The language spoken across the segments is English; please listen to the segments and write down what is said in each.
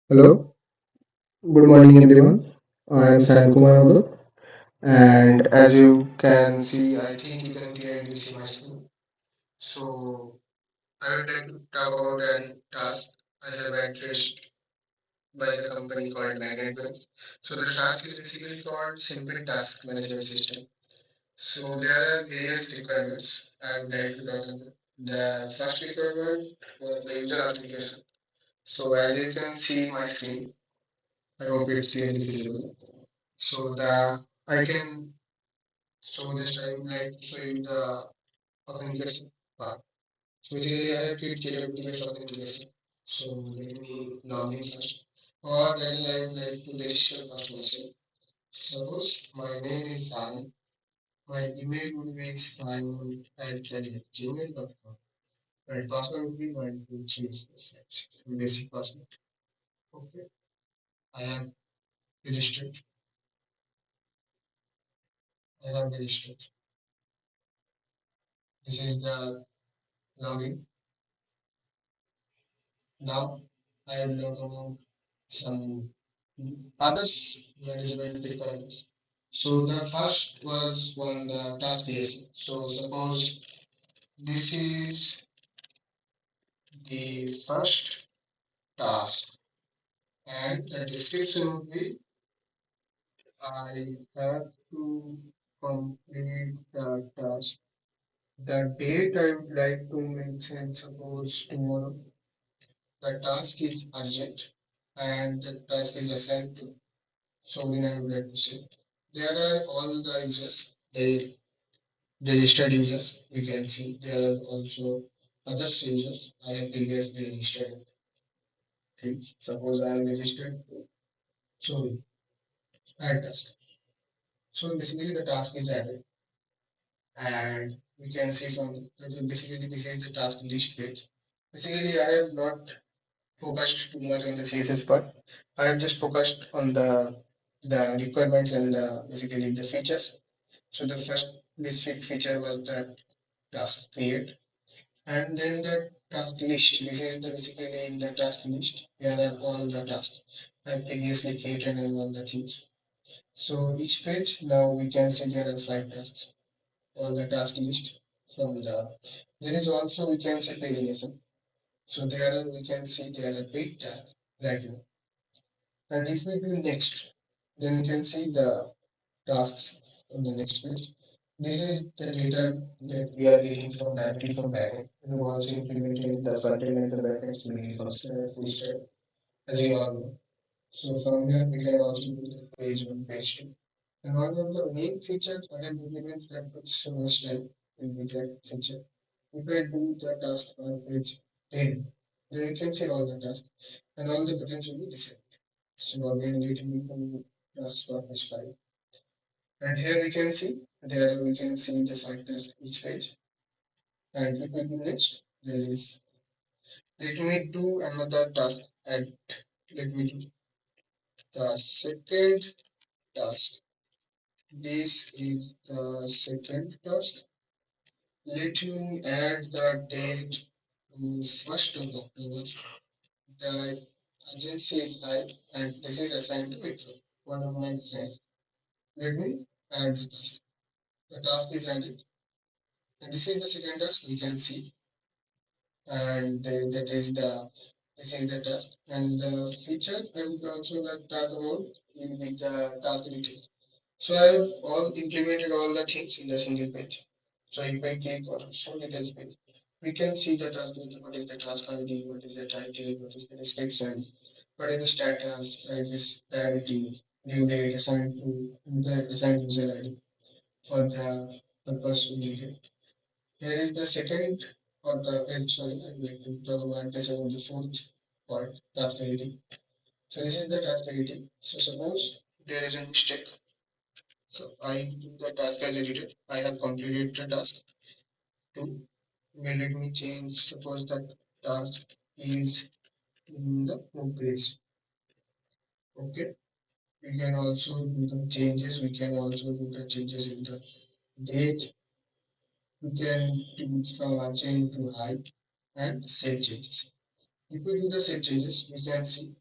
Hello, good morning everyone. I am Sayan Kumar Odok, and as you can see, I think you can clearly see my screen. So, I would like to talk about an task I have addressed by the company called MagnetBench. So, the task is basically called Simple Task Management System. So, there are various requirements I would like to talk about. The first requirement was the user authentication. So, as you can see my screen, I hope it's clearly visible. So the I can just I would like to show you the authentication part. So basically I have created JWT authentication. So let me log in first. Or rather I would like to register first myself. Suppose my name is Simon. My email would be simon at gmail.com. My password would be 1236. Basic password. Okay. I have registered. I have registered. This is the login. Now I will talk about some others management requirements. So the first was one the task creation. So suppose this is the first task and the description would be I have to complete the task. The date I would like to mention suppose tomorrow. The task is urgent and the task is assigned to. So then I would like to say there are all the users, the registered users. You can see there are also other users. I have previously registered things. Suppose I am registered. So add task. So basically the task is added, and we can see from basically this is the task list page. Basically I have not focused too much on the CSS part. I have just focused on the requirements and the basically the features. So the first basic feature was the task create, and then the task list. This is the basically in the task list. Here are all the tasks I previously created and all the things. So each page now we can see there are 5 tasks. All the task list from the. There is also we can see pagination. So there are we can see there are 8 tasks right now. And if we do next, then we can see the tasks on the next page. This is the data that we are getting from directly from backend. We have also implemented the front end and the backend similarly functional full stack, as you all know. So from here we can also do the page one, page two. And one of the main features I have implemented that took so much time in the get feature. If I do the task on page 10, then you can see all the tasks and all the buttons will be disabled. So again, getting into task for page 5. And here we can see, there we can see the 5 tasks each page. And if we do next, there is, let me do another task and let me do the second task. This is the second task. Let me add the date to 1st of October. The agency is high and this is assigned to Vikram, one of my friends. Let me add the task. The task is added. And this is the second task we can see. And then that is the this is the task. And the feature I would also like to talk about will be the task details. So I have all implemented all the things in the single page. So if I click on show details page, we can see the task detail, what is the task ID, what is the title, what is the description, what is the status, right, is priority, due date, assigned to the assigned user ID for the purpose we needed. Here is the second or the sorry, I would like to talk about this about the fourth part, task editing. So this is the task editing. So suppose there is a mistake. So I do the task as edited. I have completed the task. To let me change. Suppose that task is in the progress. Okay. We can also do the changes. We can also do the changes in the date. We can do from a change to height and save changes. If we do the save changes, we can see.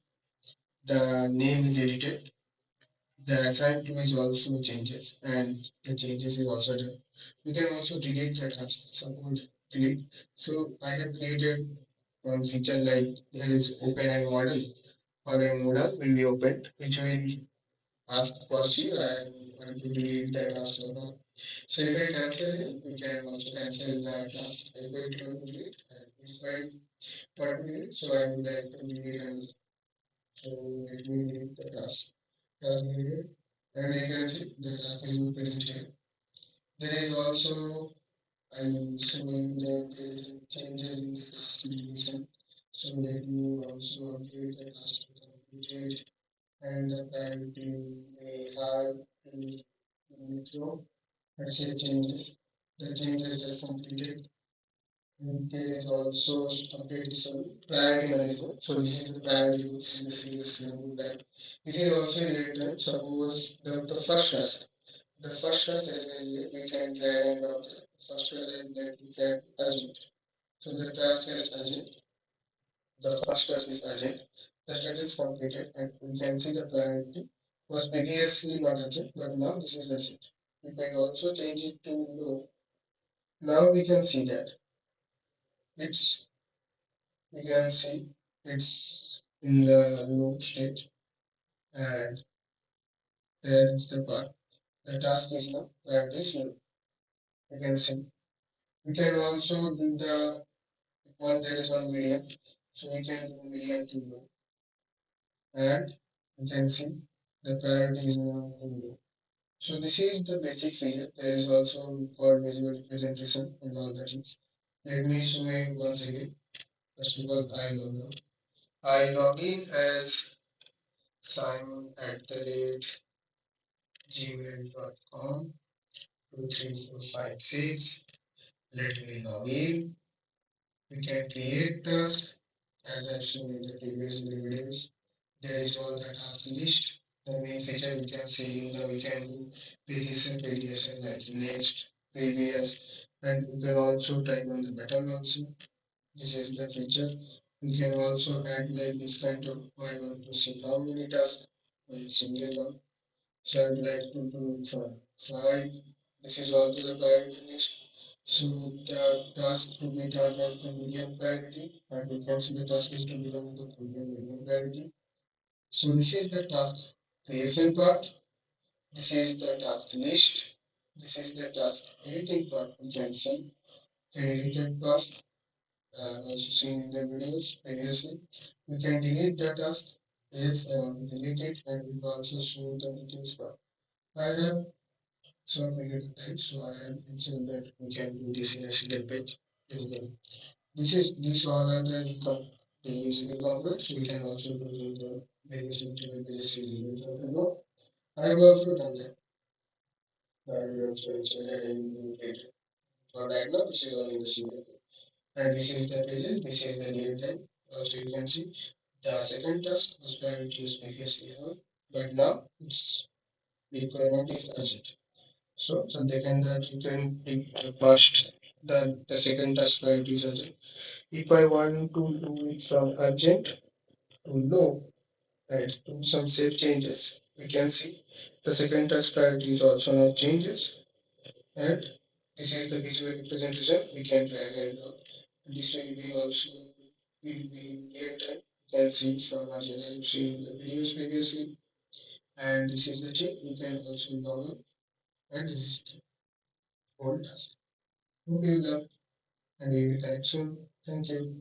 the name is edited, the assign to is also changes, and the changes is also done. You can also delete the task, suppose delete. So I have created one feature like there is open and model or a model will be opened, which will ask first you I want to delete that task or not. So if I cancel here, we can also cancel the task. I go to delete, and if I want to delete, so I would like to delete and so let me delete the task deleted. And you can see the task is not present here. There is also I'm showing that there is a changes in the task deletion. So let me also update the task completed and the priority may have to micro. Let's say changes. The changes just completed. And there is also update story, priority management. So this is the priority groups in the serious group that this is also related time. Suppose the first task. The first task is where we can drag and drop the first task I would like to drag urgent. So the task is urgent. The first task is urgent. The task is completed and we can see the priority was previously not urgent, but now this is urgent. If I also change it to low, now we can see that it's we can see it's in the low state and there is the part. The task is now priority is low. You can see. We can also do the one that is on medium. So we can do medium to low and you can see the priority is now to low. So this is the basic feature. There is also called visual representation and all that is. Let me show you once again. First of all, I log in. I log in as Simon at the rate gmail.com 23456. Let me log in. We can create task as I've shown in the previous videos. There is all the task list. The main feature we can see in the we can do pages and like next, previous, and we can also type on the button also. This is the feature. We can also add like this kind of I want to see how many tasks by single one. So I would like to do five. This is also the priority list. So the task to be done as the medium priority, and we can see the task is to be done with the medium priority. So this is the task creation part. This is the task list. This is the task editing part. We can see edited task also seen in the videos previously. We can delete the task. Yes, I want to delete it, and we can also show the details part. I have short period of time, so I have mentioned that we can do this in a single page. Basically, these all are the the usable components. We can also do the various multiple pages using more. I have also done that. That will also so that I will do it. For right now, this is all in the single page. And this is the pages. This is the real time. Also, you can see the second task was priority is previously high, but now its requirement is urgent. So they can that you can take the first the second task priority is urgent. If I want to do it from urgent to low and do some save changes, we can see the second task priority is also now changes and this is the visual representation we can drag and drop. This will be also will be in real time. You can see from our I've seen the videos previously and this is the thing you can also log out and this is the whole task. Hope you love and we will connect soon. Thank you.